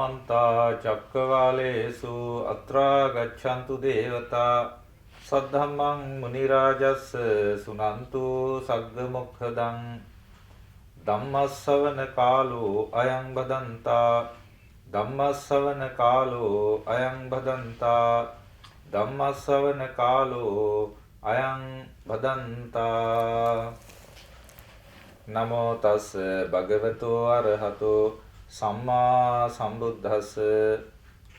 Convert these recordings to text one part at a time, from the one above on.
Samanta Chakravalesu Atra Gacchantu Devata Saddhammang Munirajas Sunantu Saggamukhadang Dhammasavana Kalu Ayang Badanta Dhammasavana Kalu Ayang Badanta Dhammasavana Kalu Ayang Badanta Namo tassa bhagavato arahato samma sambuddhassa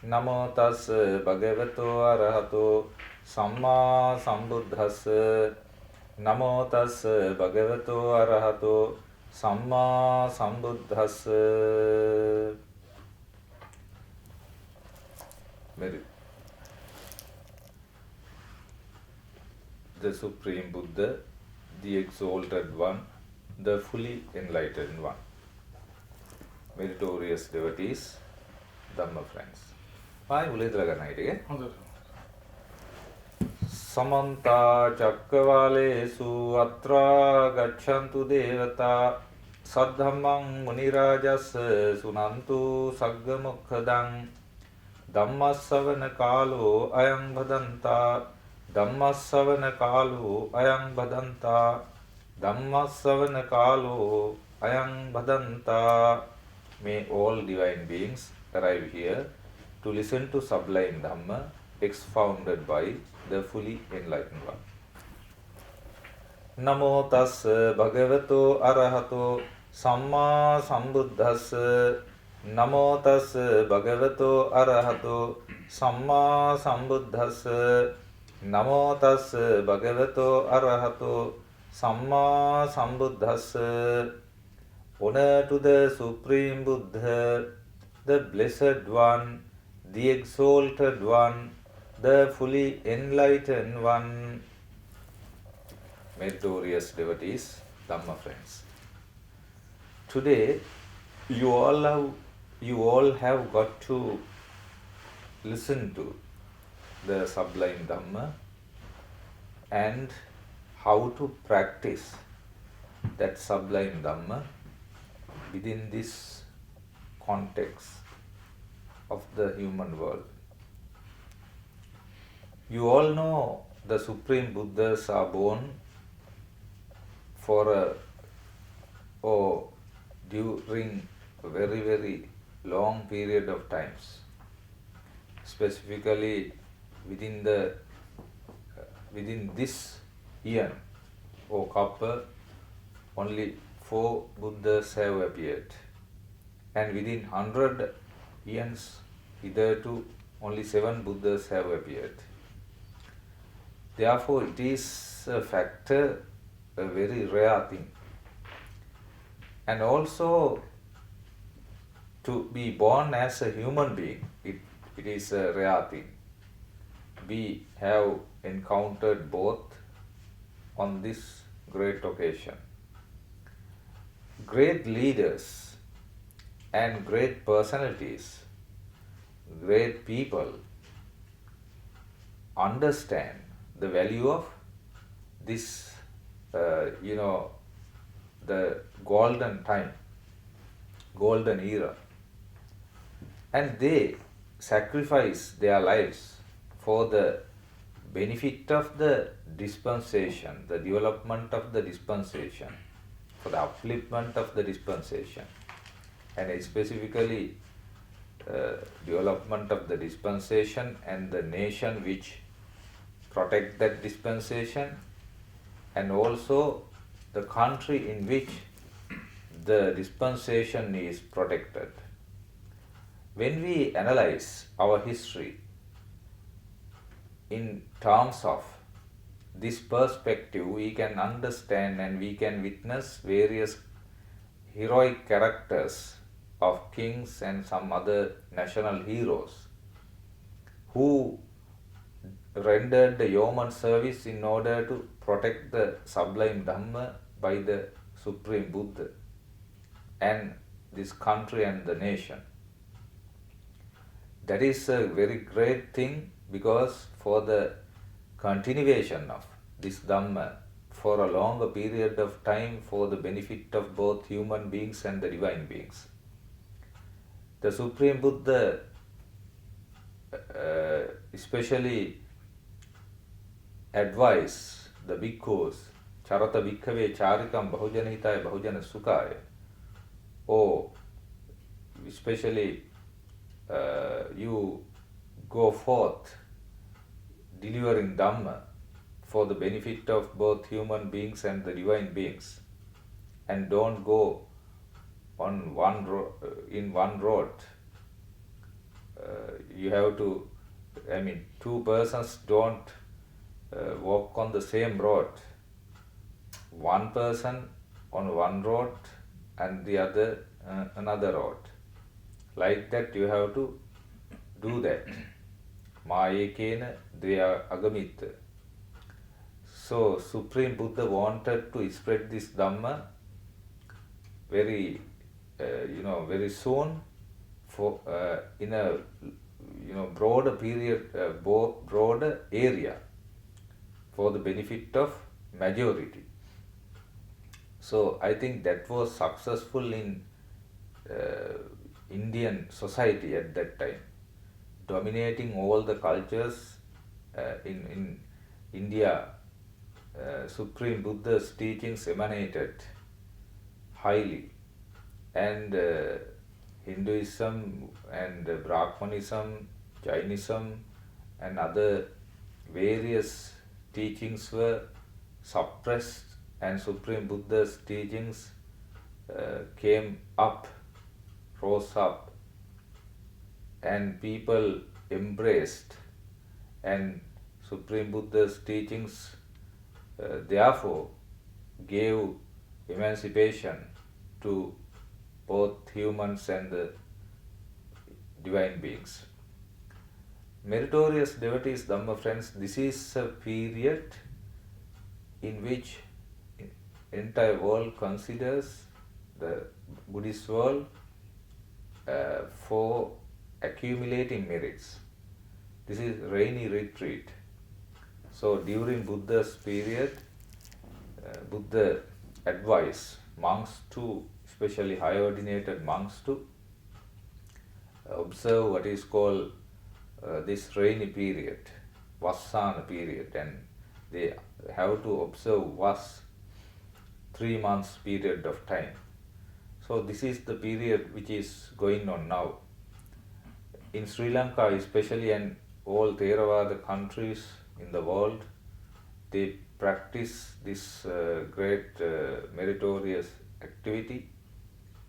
Namo tassa bhagavato arahato samma sambuddhassa Namo tassa bhagavato arahato samma sambuddhassa The Supreme Buddha, the Exalted One, the fully enlightened one. Meritorious devotees, Dhamma friends. Why will it like Samanta Chakravalesu Atra Gacchantu Devata Saddhammang Munirajas Sunantu Saggamukhadang Dhammasavana Kalu Ayang Badanta Dhammasavana Kalu Ayang Badanta Dhammasavana Kalu Ayang Badanta. May all divine beings arrive here to listen to sublime Dhamma expounded by the fully enlightened one. Namo tassa bhagavato arahato samma sambuddhassa Namo tassa bhagavato arahato samma sambuddhassa Namo tassa bhagavato arahato samma sambuddhassa. Honor to the Supreme Buddha, the Blessed One, the Exalted One, the fully enlightened one. Meritorious devotees, Dhamma friends. Today, you all have got to listen to the sublime Dhamma and how to practice that sublime Dhamma within this context of the human world. You all know the Supreme Buddhas are born during a very, very long period of times. Specifically within this eon or Kappa, only 4 Buddhas have appeared, and within 100 eons hitherto only 7 Buddhas have appeared. Therefore, it is a factor, a very rare thing. And also, to be born as a human being, it is a rare thing. We have encountered both on this great occasion. Great leaders and great personalities, great people understand the value of this, the golden time, golden era. And they sacrifice their lives for the benefit of the dispensation, the development of the dispensation, for the upliftment of the dispensation, and specifically development of the dispensation and the nation which protect that dispensation, and also the country in which the dispensation is protected. When we analyze our history in terms of this perspective, we can understand and we can witness various heroic characters of kings and some other national heroes who rendered the yeoman service in order to protect the sublime Dhamma by the Supreme Buddha and this country and the nation. That is a very great thing, because for the continuation of this Dhamma for a longer period of time, for the benefit of both human beings and the divine beings, The Supreme Buddha especially advise the bhikkhus, charata bhikkhave charikam bahujana hitaya bahujana sukhaya, or especially you go forth delivering Dhamma for the benefit of both human beings and the divine beings, and don't go on in one road. You have to, two persons don't walk on the same road. One person on one road and the other another road. Like that you have to do that. Mayekena dvaya agamitta. So Supreme Buddha wanted to spread this Dhamma very very soon, for in a broader period, broader area, for the benefit of majority. So I think that was successful in Indian society at that time, dominating all the cultures in India. Supreme Buddha's teachings emanated highly, and Hinduism and Brahmanism, Jainism and other various teachings were suppressed, and Supreme Buddha's teachings came up, rose up, and people embraced, and Supreme Buddha's teachings therefore gave emancipation to both humans and the divine beings. Meritorious devotees, Dhamma friends, this is a period in which entire world considers, the Buddhist world, for accumulating merits. This is rainy retreat. So during Buddha's period, Buddha advised monks to, especially high ordinated monks, to observe what is called this rainy period, Vassana period, and they have to observe Vas 3 months period of time. So this is the period which is going on now. In Sri Lanka especially, and all Theravada countries in the world, they practice this great meritorious activity,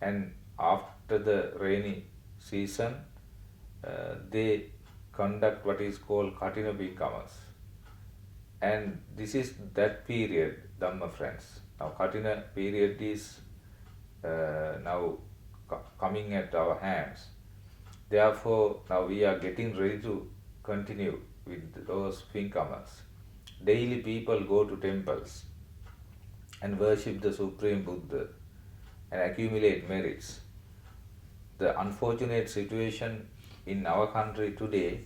and after the rainy season they conduct what is called Kathina Bhikkamas, and this is that period, Dhamma friends. Now Kathina period is now coming at our hands. Therefore now we are getting ready to continue with those Bhikkamas. Daily people go to temples and worship the Supreme Buddha and accumulate merits. The unfortunate situation in our country today,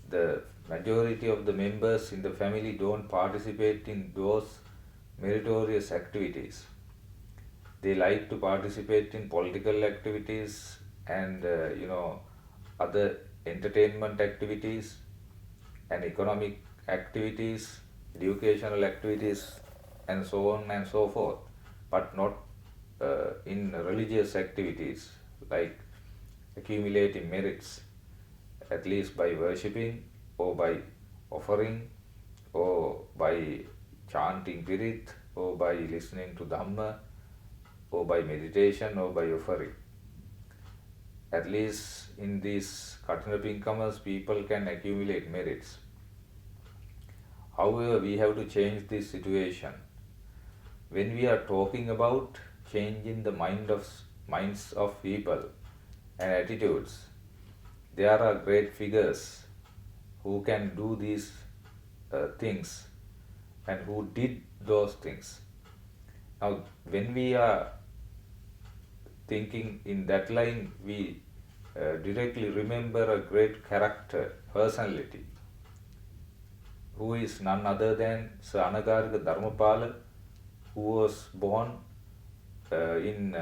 the majority of the members in the family don't participate in those meritorious activities. They like to participate in political activities and other entertainment activities and economic activities, educational activities, and so on and so forth, but not in religious activities like accumulating merits, at least by worshipping or by offering or by chanting Pirit or by listening to Dhamma or by meditation or by offering. At least in these Kathina Bhikkamas, people can accumulate merits. However, we have to change this situation. When we are talking about changing the minds of people and attitudes, there are great figures who can do these things and who did those things. Now, when we are thinking in that line, we directly remember a great character, personality, who is none other than Sir Anagarika Dharmapala, who was born in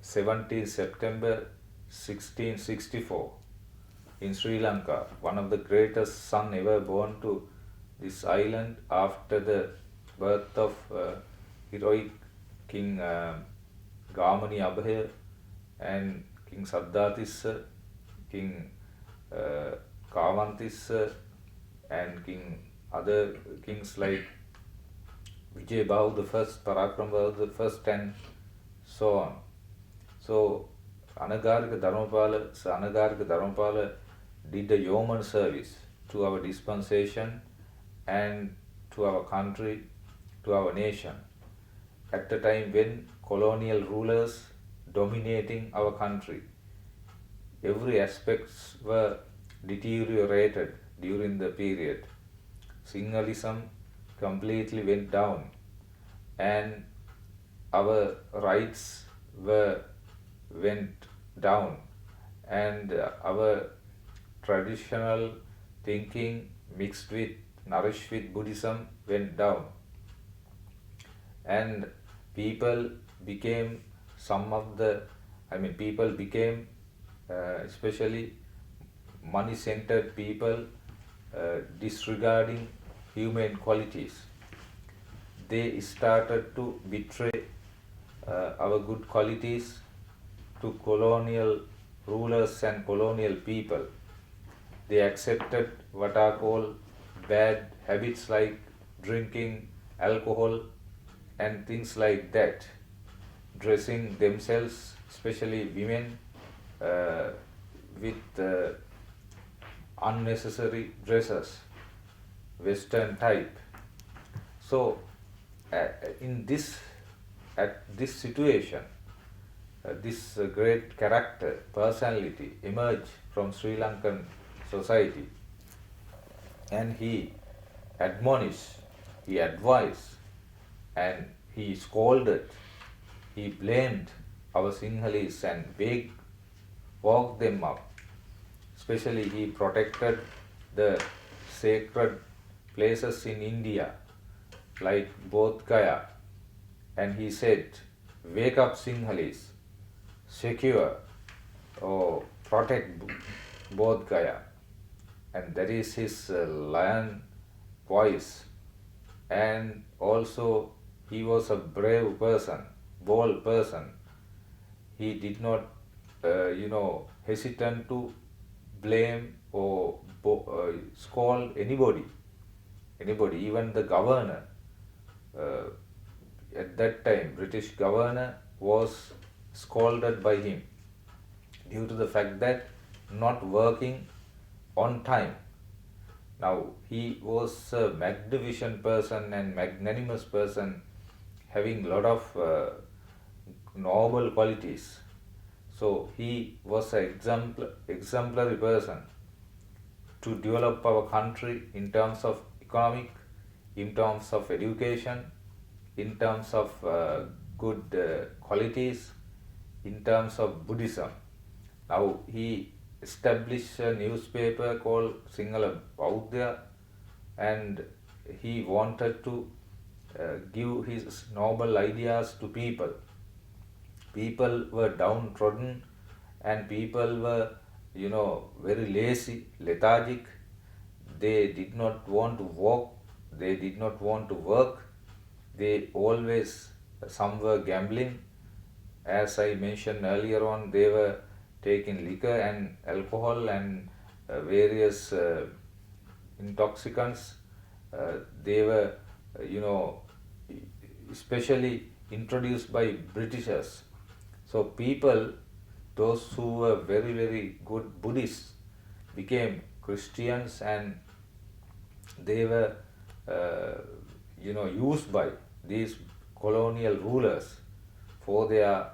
17 September 1664 in Sri Lanka, one of the greatest son ever born to this island after the birth of heroic King Gamani Abhaya and King Saddhatissa, King Kavantissa, and other kings like Vijay Bahu the first, Parakram Bahu the first, and so on. So Anagarika Dharmapala did a yeoman service to our dispensation and to our country, to our nation, at the time when colonial rulers dominating our country. Every aspects were deteriorated during the period. Singhalism completely went down and our rights went down, and our traditional thinking nourished with Buddhism went down, and people became especially money-centered people, disregarding human qualities. They started to betray our good qualities to colonial rulers and colonial people. They accepted what are called bad habits like drinking alcohol and things like that, dressing themselves, especially women, with unnecessary dresses, Western type. So, in this at this situation, this great character, personality emerged from Sri Lankan society, and he admonished, he advised, and he scolded, he blamed our Sinhalese and woke them up. Especially he protected the sacred places in India like Bodh Gaya, and he said, "Wake up Sinhalese, secure or protect Bodh Gaya." And that is his lion voice. And also he was a brave person, bold person. He did not, hesitant to blame or scold anybody, even the governor. At that time, British governor was scolded by him due to the fact that not working on time. Now, he was a magnificent person and magnanimous person, having a lot of noble qualities. So, he was an exemplary person to develop our country in terms of economic, in terms of education, in terms of good qualities, in terms of Buddhism. Now, he established a newspaper called Sinhala Bauddha, and he wanted to give his noble ideas to people. People were downtrodden and people were, very lazy, lethargic. They did not want to walk, they did not want to work. They always, some were gambling. As I mentioned earlier on, they were taking liquor and alcohol and various intoxicants. They were, especially introduced by Britishers. So people, those who were very, very good Buddhists, became Christians, and they were, used by these colonial rulers for their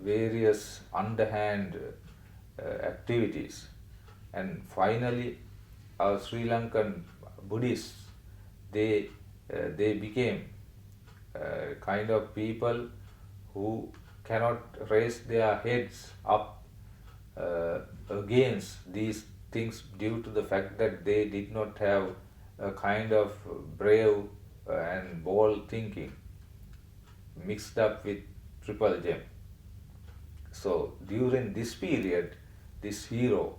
various underhand activities. And finally, our Sri Lankan Buddhists, they became kind of people who cannot raise their heads up against these things due to the fact that they did not have a kind of brave and bold thinking mixed up with triple gem. So during this period, this hero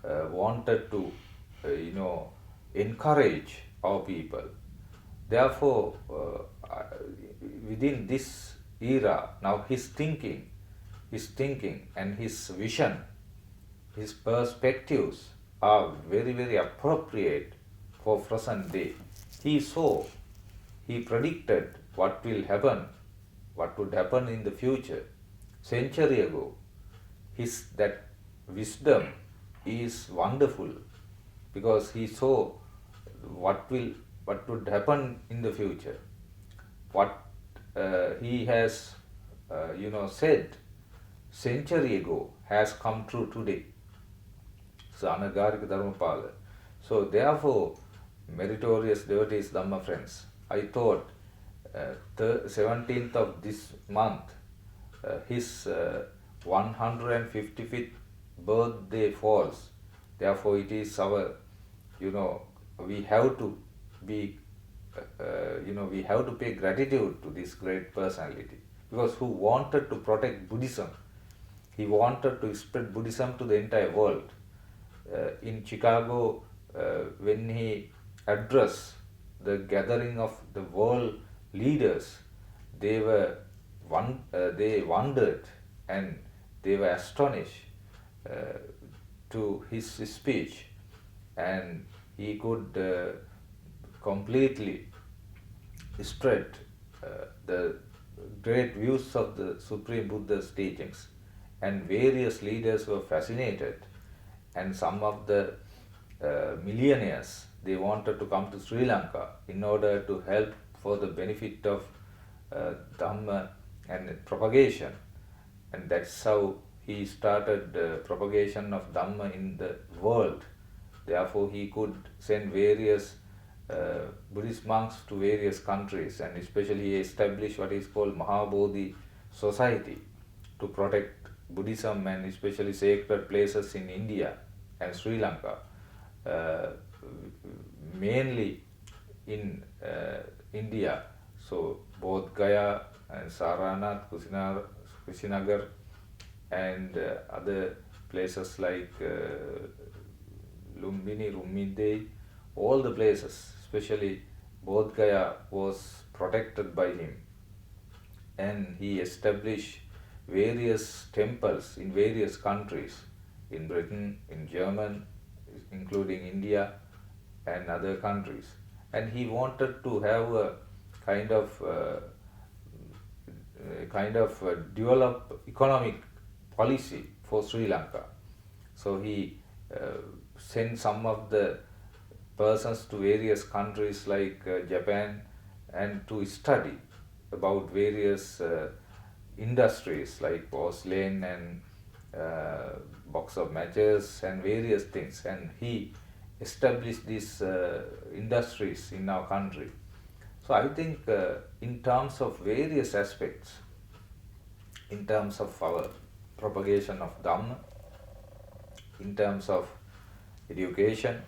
wanted to, encourage our people. Therefore, within this era, now his thinking and his vision, his perspectives are very, very appropriate for present day. He saw, he predicted what would happen in the future century ago. His that wisdom is wonderful because he saw what would happen in the future. What he has said century ago has come true today. So Anagarika Dharmapala. So therefore, meritorious devotees, Dhamma friends, I thought the 17th of this month, his 155th birthday falls. Therefore, it is our, we have to be, we have to pay gratitude to this great personality because who wanted to protect Buddhism. He wanted to spread Buddhism to the entire world. In Chicago, when he addressed the gathering of the world leaders, they they wondered and they were astonished to his speech, and he could completely spread the great views of the Supreme Buddha's teachings, and various leaders were fascinated, and some of the millionaires, they wanted to come to Sri Lanka in order to help for the benefit of Dhamma and propagation, and that's how he started propagation of Dhamma in the world. Therefore, he could send various Buddhist monks to various countries, and especially he established what is called Mahabodhi Society to protect Buddhism and especially sacred places in India and Sri Lanka, mainly in India. So both Gaya and Saranath, Kushinagar, and other places like Lumbini, Rummidei, all the places, especially Bodh Gaya, was protected by him, and he established various temples in various countries, in Britain, in Germany, including India and other countries. And he wanted to have a kind of develop economic policy for Sri Lanka. So he sent some of the persons to various countries like Japan, and to study about various industries like porcelain and box of matches and various things, and he established these industries in our country. So I think in terms of various aspects, in terms of our propagation of Dhamma, in terms of education,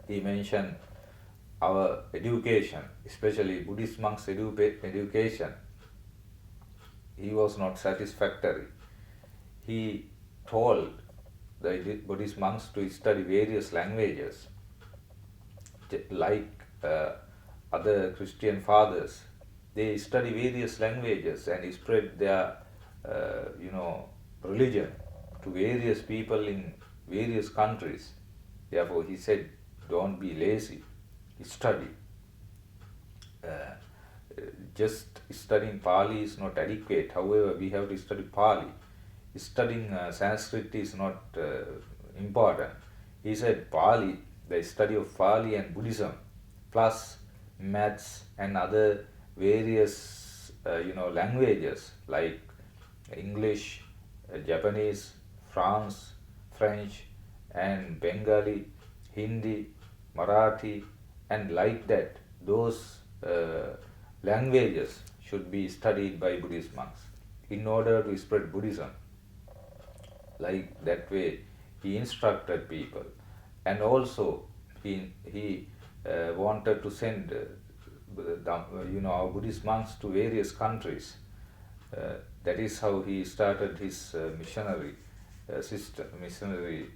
he mentioned our education, especially Buddhist monks' education. He was not satisfactory. He told the Buddhist monks to study various languages, like other Christian fathers. They study various languages and spread their, religion to various people in various countries. Therefore, he said, don't be lazy, study. Just studying Pali is not adequate. However, we have to study Pali. Studying Sanskrit is not important. He said Pali, the study of Pali and Buddhism, plus maths and other various languages like English, Japanese, French, and Bengali, Hindi, Marathi, and like that. Those languages should be studied by Buddhist monks in order to spread Buddhism. Like that way, he instructed people, and also he wanted to send our Buddhist monks to various countries That is how he started his missionary system, missionary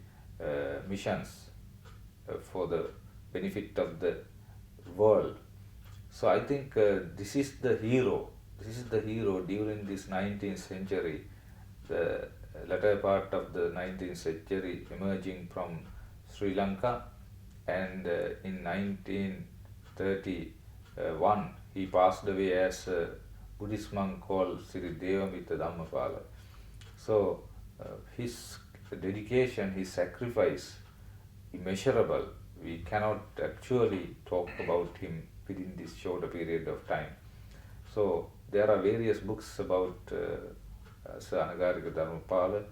missions for the benefit of the world. So I think this is the hero. This is the hero during this 19th century, the latter part of the 19th century, emerging from Sri Lanka, and in 1931 he passed away as a Buddhist monk called Sri Devamita Dhammapala. So his dedication, his sacrifice, immeasurable. We cannot actually talk about him within this shorter period of time. So there are various books about Sir Anagarika Dharmapala,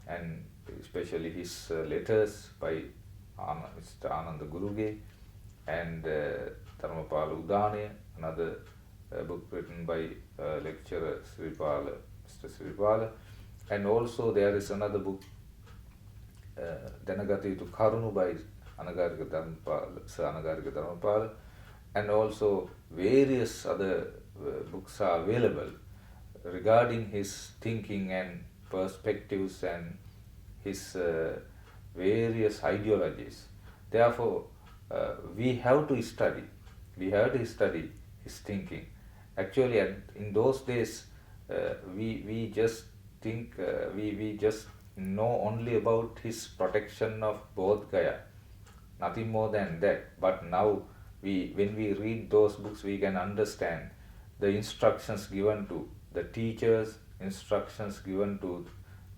and especially his letters by Mr. Ananda Guruge, and Dharmapala Udane, another book written by lecturer Sripala, Mr. Sripala, and also there is another book, Danagati Karunu by Anagarika Dharmapala, Sir Anagarika Dharmapala, and also various other books are available regarding his thinking and perspectives and his various ideologies. Therefore, we have to study his thinking. Actually, in those days, we just think, we just know only about his protection of Bodh Gaya, nothing more than that. But now, when we read those books, we can understand the instructions given to the teachers, instructions given to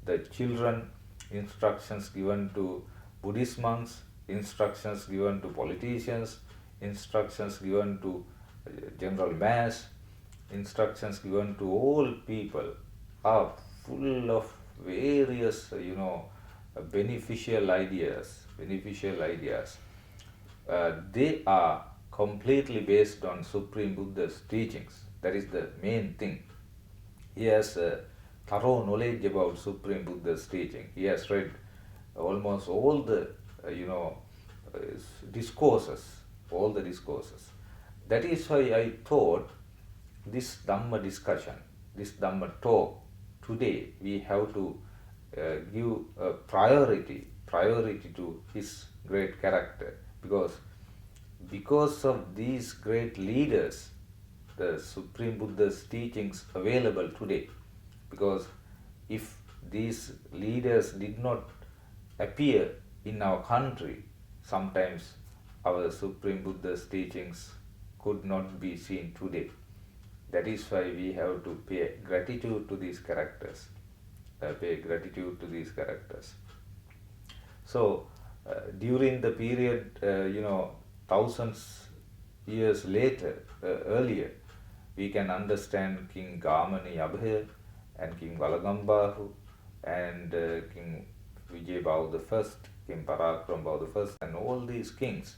the children, instructions given to Buddhist monks, instructions given to politicians, instructions given to general mass, instructions given to all people are full of various, beneficial ideas. They are completely based on Supreme Buddha's teachings. That is the main thing. He has thorough knowledge about Supreme Buddha's teaching. He has read almost all the, discourses, all the discourses. That is why I thought this Dhamma discussion, this Dhamma talk today, we have to give a priority to his great character, because of these great leaders, the Supreme Buddha's teachings available today. Because if these leaders did not appear in our country, sometimes our Supreme Buddha's teachings could not be seen today. That is why we have to pay gratitude to these characters. So, during the period, thousands years later, earlier, we can understand King Gamani Abhaya and King Valagambahu and King Vijayabhau I, King Parakram I, and all these kings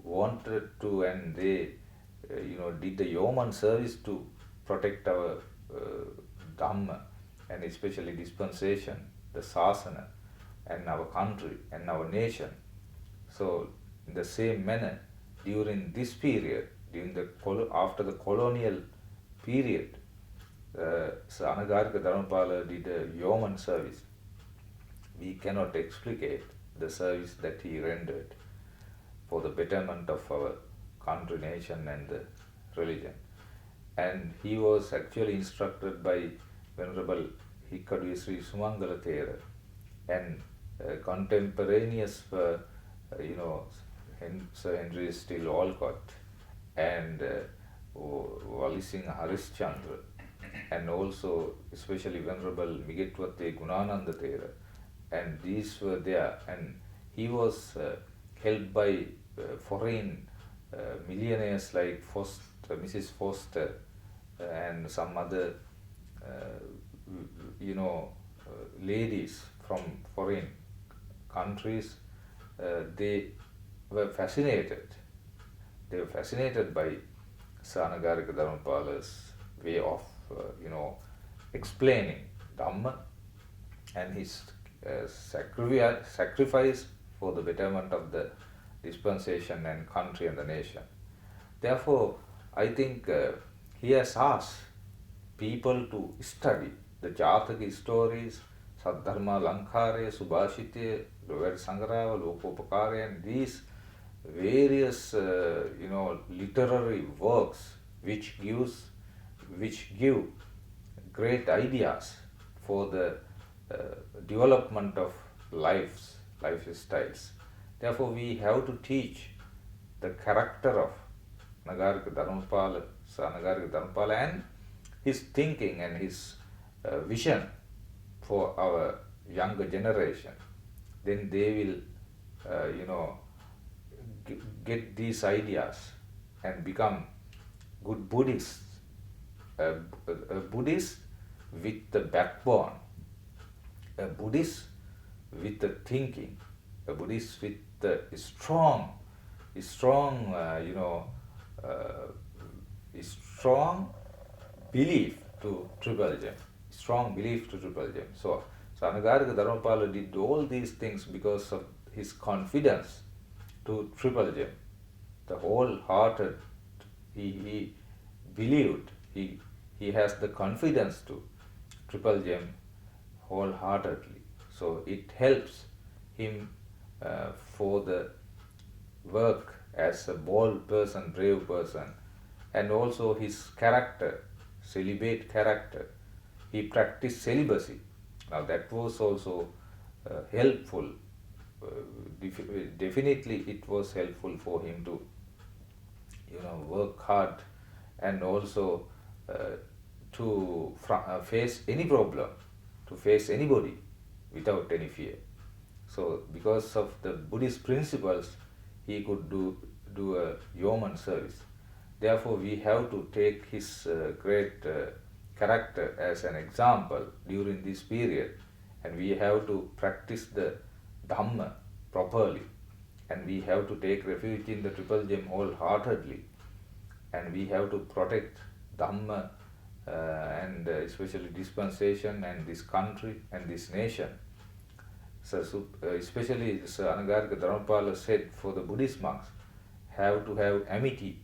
wanted to, and they did the yeoman service to protect our Dhamma, and especially dispensation, the Sasana, and our country and our nation. So in the same manner, during this period, after the colonial period, Sir Anagarika Dharmapala did a yeoman service. We cannot explicate the service that he rendered for the betterment of our country, nation, and the religion. And he was actually instructed by Venerable Hikadu Sri Sumangala Thera, and contemporaneous Sir Henry Steele Olcott and Wali Singh Harishchandra, and also especially Venerable Migetwate Gunananda Thera, and these were there, and he was helped by foreign millionaires like Mrs. Foster and some other ladies from foreign countries. They were fascinated by Sir Anagarika Dharmapala's way of explaining Dhamma and his sacrifice for the betterment of the dispensation and country and the nation. Therefore, I think he has asked people to study the Jataka stories, Saddharma Lankare, Subhashite, Lover Sangrava, Lokopakare, and these various literary works which give great ideas for the uh, development of lifestyles. Therefore, we have to teach the character of Nagarika Dharmapala, Sir Nagarika Dharmapala, and his thinking and his vision for our younger generation. Then they will, get these ideas and become good Buddhists. A Buddhist with the backbone, a Buddhist with the thinking, a Buddhist with the strong, strong belief to Triple Gem, strong belief to Triple Gem. So Anagarika Dharmapala did all these things because of his confidence to Triple Gem. The wholehearted, he believed, he has the confidence to Triple Gem wholeheartedly. So it helps him for the work as a bold person, brave person, and also his character, celibate character. He practiced celibacy. Now that was also helpful. Definitely, it was helpful for him to, work hard and also to face any problem, to face anybody without any fear. So, because of the Buddhist principles, he could do a yeoman service. Therefore, we have to take his great character as an example during this period, and we have to practice the Dhamma properly, and we have to take refuge in the Triple Gem wholeheartedly, and we have to protect Dhamma and especially dispensation and this country and this nation. So, especially Sir Anagarika Dharmapala said for the Buddhist monks have to have amity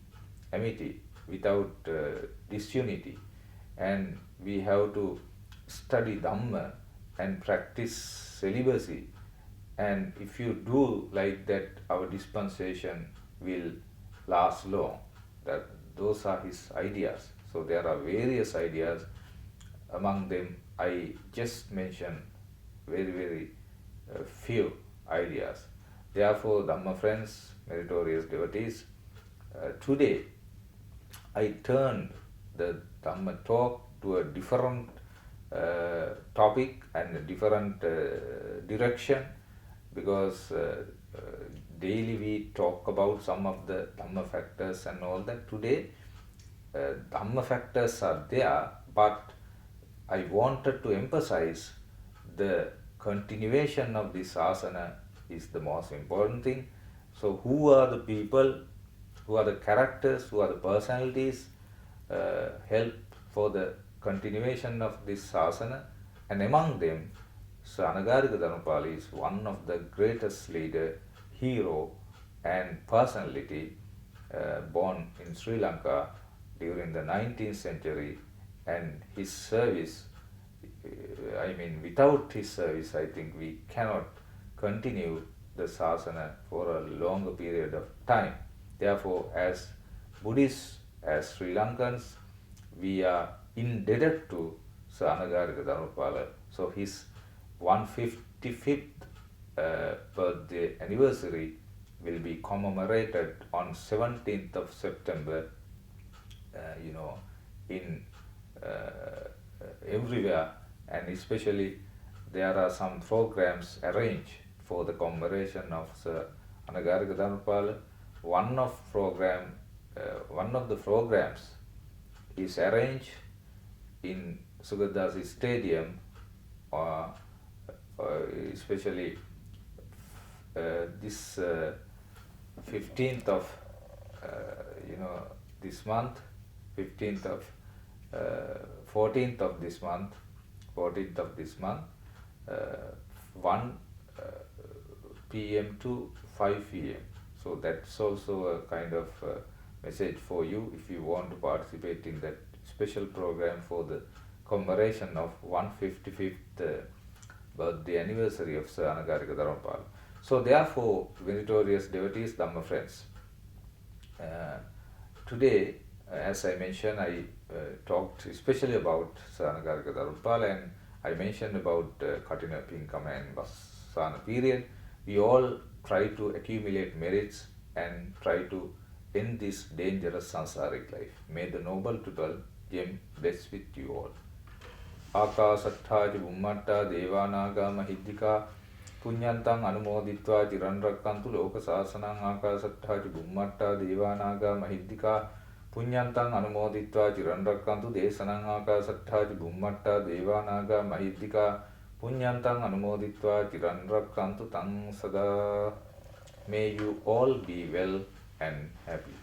without disunity, and we have to study Dhamma and practice celibacy, and if you do like that, our dispensation will last long. Those are his ideas. So there are various ideas. Among them, I just mentioned very few ideas. Therefore, Dhamma friends, meritorious devotees, today I turned the Dhamma talk to a different topic and a different direction, because daily we talk about some of the Dhamma factors and all that. Today, Dhamma factors are there, but I wanted to emphasize the continuation of this asana is the most important thing. So, who are the people, who are the characters, who are the personalities help for the continuation of this asana? And among them, Sir Anagarika Dharmapala is one of the greatest leader, hero, and personality born in Sri Lanka during the 19th century, and his service, without his service, I think we cannot continue the sasana for a longer period of time. Therefore, as Buddhists, as Sri Lankans, we are indebted to Sir Anagarika Dharmapala. So his 155th birthday anniversary will be commemorated on 17th of September, in everywhere, and especially there are some programs arranged for the commemoration of Sir Anagarika Dharmapala. One of the programs is arranged in Sugadasi Stadium, especially this 15th of this month, 15th of 14th of this month, 1 p.m. to 5 p.m. So that's also a kind of message for you if you want to participate in that special program for the commemoration of 155th birthday anniversary of Sir Anagarika Dharmapala. So therefore, meritorious devotees, Dhamma friends, today, as I mentioned, I talked especially about Sir Anagarika Dharmapala, and I mentioned about Katina Pinkama and Vasana period. We all try to accumulate merits and try to end this dangerous samsaric life. May the noble triple gem bless with you all. Akasatthaja Bummatta Devanaga Mahiddhika Punyantang Anumoditva Chiranrakkantu Loka Sasanang Akasatthaja Bummatta Devanaga Mahiddhika Punyantang Anumoditva Chiranrakkantu Desanang Akasatthaja Bummatta Devanaga Mahiddhika Punyantang Anumoditva Chiranrakkantu Tang Sada. May you all be well and happy.